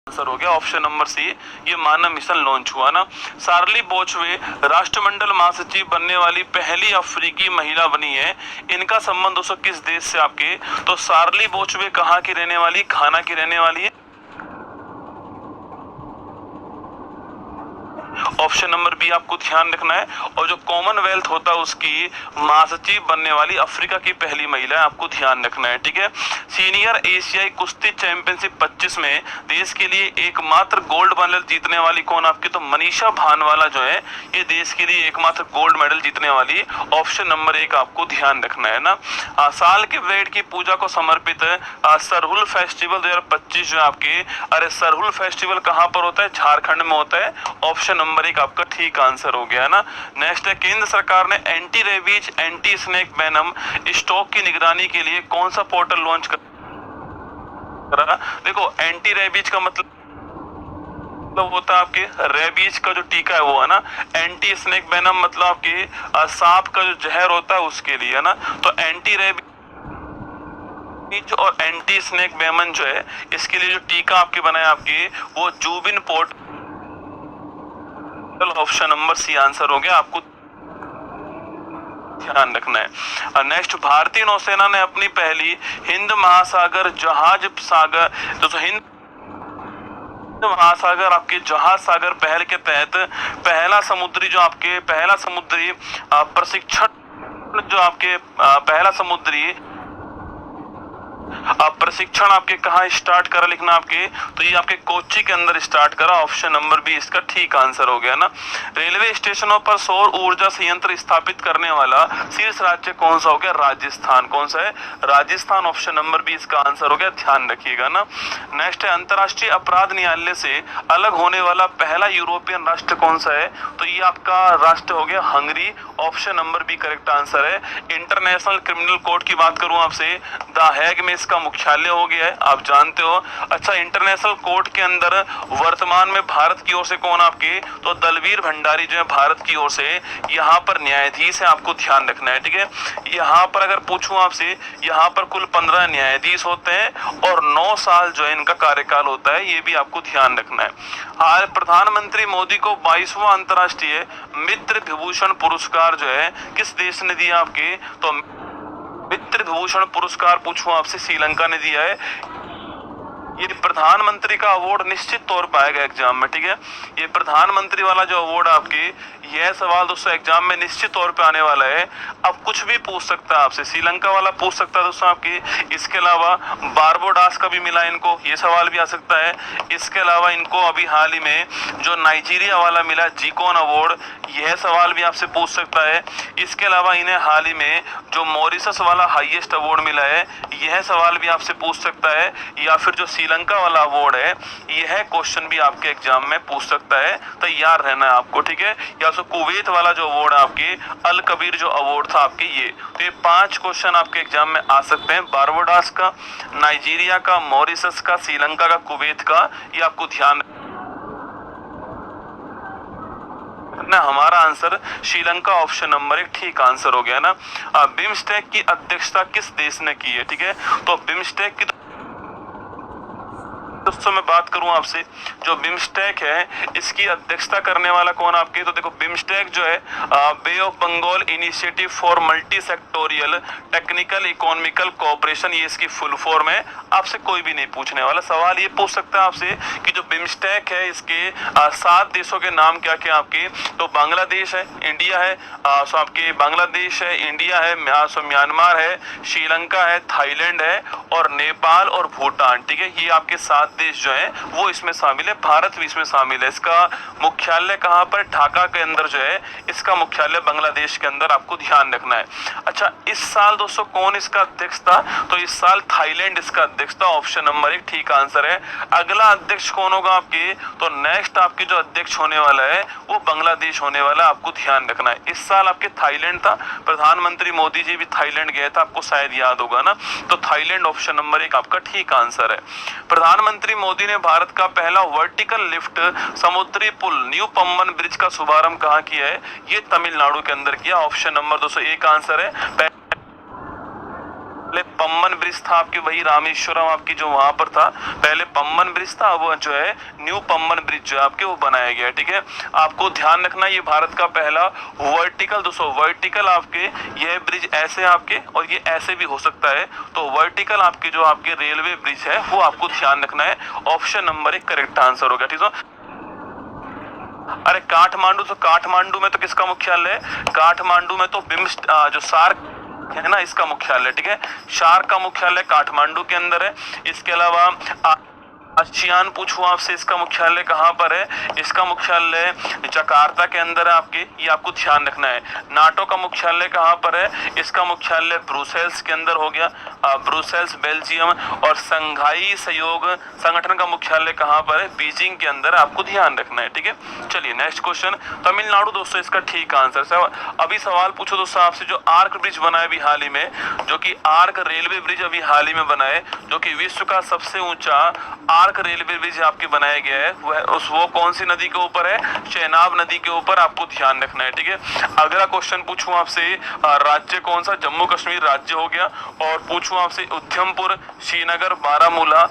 Answer हो गया option number सी, ये मानव मिशन लॉन्च हुआ ना। शार्ली बोचवे राष्ट्रमंडल महासचिव बनने वाली पहली अफ्रीकी महिला बनी है। इनका संबंध दोस्तों किस देश से आपके, तो शार्ली बोचवे कहाँ की रहने वाली, घाना की रहने वाली है। ऑप्शन नंबर बी आपको ध्यान रखना है। और जो कॉमनवेल्थ होता है उसकी महासचिव बनने वाली अफ्रीका की पहली महिला है, आपको ध्यान रखना है, ठीक है। सीनियर एशियाई कुश्ती चैंपियनशिप 25 में देश के लिए एकमात्र गोल्ड मेडल जीतने वाली कौन आपकी, तो मनीषा भानवाला जो है ये देश के लिए एकमात्र गोल्ड मेडल जीतने वाली। ऑप्शन नंबर एक आपको ध्यान रखना है ना। साल के ब्रेड की पूजा को समर्पित सरहुल फेस्टिवल 2025 जो आपके, अरे सरहुल फेस्टिवल कहाँ पर होता है, झारखंड में होता है। ऑप्शन नंबर एक आपका ठीक आंसर हो गया ना। नेक्स्ट है, केंद्र सरकार ने anti rabies anti snake venom stock की निगरानी के लिए कौन सा पोर्टल लॉन्च करा। देखो एंटी रेबीज का मतलब होता है आपके रेबीज का जो टीका है वो है ना। एंटी स्नेक वेनम मतलब आपके सांप का जो जहर होता है उसके लिए है ना। तो एंटी रेबीज और एंटी स्नेक वेनम जो है इसके लिए जो टीका आपके बनाया आपके वो जूबिन पोर्ट। ऑप्शन नंबर सी आंसर हो गया, आपको ध्यान रखना है। नेक्स्ट, भारतीय नौसेना ने अपनी पहली हिंद महासागर जहाज सागर दोस्तों हिंद महासागर आपके जहाज सागर पहल के तहत पहला समुद्री प्रशिक्षण जो आपके पहला समुद्री प्रशिक्षण आपके कहा स्टार्ट करा लिखना आपके, तो ये आपके कोच्चि के अंदर स्टार्ट करा। ऑप्शन नंबर बी इसका ठीक आंसर हो गया ना। रेलवे स्टेशनों पर सौर ऊर्जा संयंत्र स्थापित करने वाला शीर्ष राज्य कौन सा हो गया, राजस्थान। कौन सा है, राजस्थान। ऑप्शन नंबर बी इसका आंसर हो गया, ध्यान रखिएगा ना। नेक्स्ट है, अंतरराष्ट्रीय अपराध न्यायालय से अलग होने वाला पहला यूरोपियन राष्ट्र कौन सा है, तो ये आपका राष्ट्र हो गया Hungary. Option number B correct answer है। इंटरनेशनल क्रिमिनल कोर्ट की बात करूं आपसे, द हैग में इसका मुख्यालय हो गया है, आप जानते हो। अच्छा, इंटरनेशनल कोर्ट के अंदर वर्तमान में भारत की ओर से कौन आपके, तो दलवीर भंडारी जो है भारत की ओर से यहाँ पर न्यायाधीश है, आपको ध्यान रखना है, ठीक है। यहाँ पर अगर पूछूं आपसे, यहाँ पर कुल 15 न्यायाधीश होते हैं और 9 साल जो है इनका कार्यकाल होता है, ये भी आपको ध्यान रखना है। आज प्रधानमंत्री मोदी को 22वां अंतर्राष्ट्रीय मित्र विभूषण पुरस्कार जो है किस देश ने दिया आपके, तो मित्र विभूषण पुरस्कार पूछूं आपसे श्रीलंका ने दिया है। ये प्रधानमंत्री का अवार्ड निश्चित तौर पर आएगा एग्जाम में, ठीक है। ये प्रधानमंत्री वाला जो अवार्ड आपकी, यह सवाल दोस्तों एग्जाम में निश्चित तौर पे आने वाला है। अब कुछ भी पूछ सकता है आपसे, श्रीलंका वाला पूछ सकता है दोस्तों आपकी। इसके अलावा बारबोडास का भी मिला इनको, ये सवाल भी आ सकता है। इसके अलावा इनको अभी हाल ही में जो नाइजीरिया वाला मिला जीकोन अवार्ड, यह सवाल भी आपसे पूछ सकता है। इसके अलावा इन्हें हाल ही में जो मॉरिशस वाला हाईएस्ट अवार्ड मिला है, यह सवाल भी आपसे पूछ सकता है। या फिर जो श्रीलंका वाला अवार्ड है, यह क्वेश्चन भी आपके एग्जाम में पूछ सकता है, तैयार रहना है आपको, ठीक है। या तो कुवैत वाला जो अवार्ड आपके अल कबीर जो अवार्ड था आपके, ये तो ये 5 क्वेश्चन आपके एग्जाम में आ सकते हैं। बारबोडास का, नाइजीरिया का, मॉरिशस का, श्रीलंका का, कुवैत का, ये आपको ध्यान ना। हमारा आंसर श्रीलंका ऑप्शन नंबर 1 ठीक आंसर हो गया ना। बिम्स्टेक की अध्यक्षता किस देश ने की है, ठीक है। तो बिम्स्टेक की दोस्तों मैं बात करूं आपसे, जो बिम्स्टेक है इसकी अध्यक्षता करने वाला कौन आपके, तो देखो बिम्स्टेक जो है bay of Bengal initiative for multi sectoral technical economical cooperation, ये इसकी फुल फॉर्म है। आपसे कोई भी नहीं पूछने वाला, सवाल ये पूछ सकता है आपसे कि जो बिम्स्टेक है इसके 7 देशों के नाम क्या क्या आपके, तो बांग्लादेश है, इंडिया है, सो आपके बांग्लादेश है, इंडिया है, म्यांमार है, श्रीलंका है, थाईलैंड है और नेपाल और भूटान, ठीक है। ये आपके 7 देश जो है वो इसमें शामिल है, भारत भी इसमें शामिल है। इसका मुख्यालय कहां पर, ढाका के अंदर जो है इसका मुख्यालय बांग्लादेश के अंदर, आपको ध्यान रखना है। अच्छा, इस साल दोस्तों कौन इसका अध्यक्ष था, तो इस साल थाईलैंड इसका अध्यक्ष था। ऑप्शन नंबर 1 ठीक आंसर है। अगला अध्यक्ष कौन होगा आपके, तो नेक्स्ट आपकी जो अध्यक्ष होने वाला है वो बांग्लादेश होने वाला, आपको ध्यान रखना है। इस साल आपके थाईलैंड था, प्रधानमंत्री मोदी जी भी थाईलैंड गए थे, आपको शायद याद होगा ना। तो थाईलैंड ऑप्शन नंबर 1 आपका ठीक आंसर है। प्रधानमंत्री मोदी ने भारत का पहला वर्टिकल लिफ्ट समुद्री पुल न्यू पम्बन ब्रिज का शुभारंभ कहां किया है, ये तमिलनाडु के अंदर किया। ऑप्शन नंबर 201 आंसर है। पहले पम्बन ब्रिज था आपके, वही रामेश्वरम आपकी जो वहां पर था, पहले पम्बन ब्रिज था, वो जो है न्यू पम्बन ब्रिज जो है आपके वो बनाया गया है। ठीक है, आपको ध्यान रखना ये भारत का पहला वर्टिकल, दोस्तों वर्टिकल आपके यह ब्रिज ऐसे आपके और ये ऐसे भी हो सकता है, तो वर्टिकल आपके जो आपके रेलवे ब्रिज है वो आपको ध्यान रखना है। ऑप्शन नंबर 1 करेक्ट आंसर हो गया। ठीक है, अरे काठमांडू, तो काठमांडू में तो किसका मुख्यालय है? काठमांडू में तो जो सार्क है ना, इसका मुख्यालय। ठीक है, शार्क का मुख्यालय काठमांडू के अंदर है। इसके अलावा आसियान पूछूं आपसे, इसका मुख्यालय कहाँ पर है? इसका मुख्यालय जकार्ता के अंदर है आपके, ये आपको ध्यान रखना है। नाटो का मुख्यालय कहाँ पर है? इसका मुख्यालय ब्रुसेल्स के अंदर हो गया, ब्रुसेल्स बेल्जियम। और संघाई सहयोग संगठन का मुख्यालय कहाँ पर है? बीजिंग के अंदर, आपको ध्यान रखना है। ठीक है, चलिए नेक्स्ट क्वेश्चन, तमिलनाडु दोस्तों इसका ठीक आंसर। अभी सवाल पूछो दोस्तों आपसे, जो आर्क ब्रिज बना है अभी हाल ही में, जो कि आर्क रेलवे ब्रिज अभी हाल ही में बना है, जो कि विश्व का सबसे ऊंचा आर्क रेलवे ब्रिज आपके बनाया गया है, वो कौन सी नदी के ऊपर है? चेनाब नदी के ऊपर, आपको ध्यान रखना है। ठीक है, अगला क्वेश्चन पूछूं आपसे, राज्य कौन सा? जम्मू कश्मीर राज्य हो गया। और पूछूं आपसे, उधमपुर, श्रीनगर, बारामूला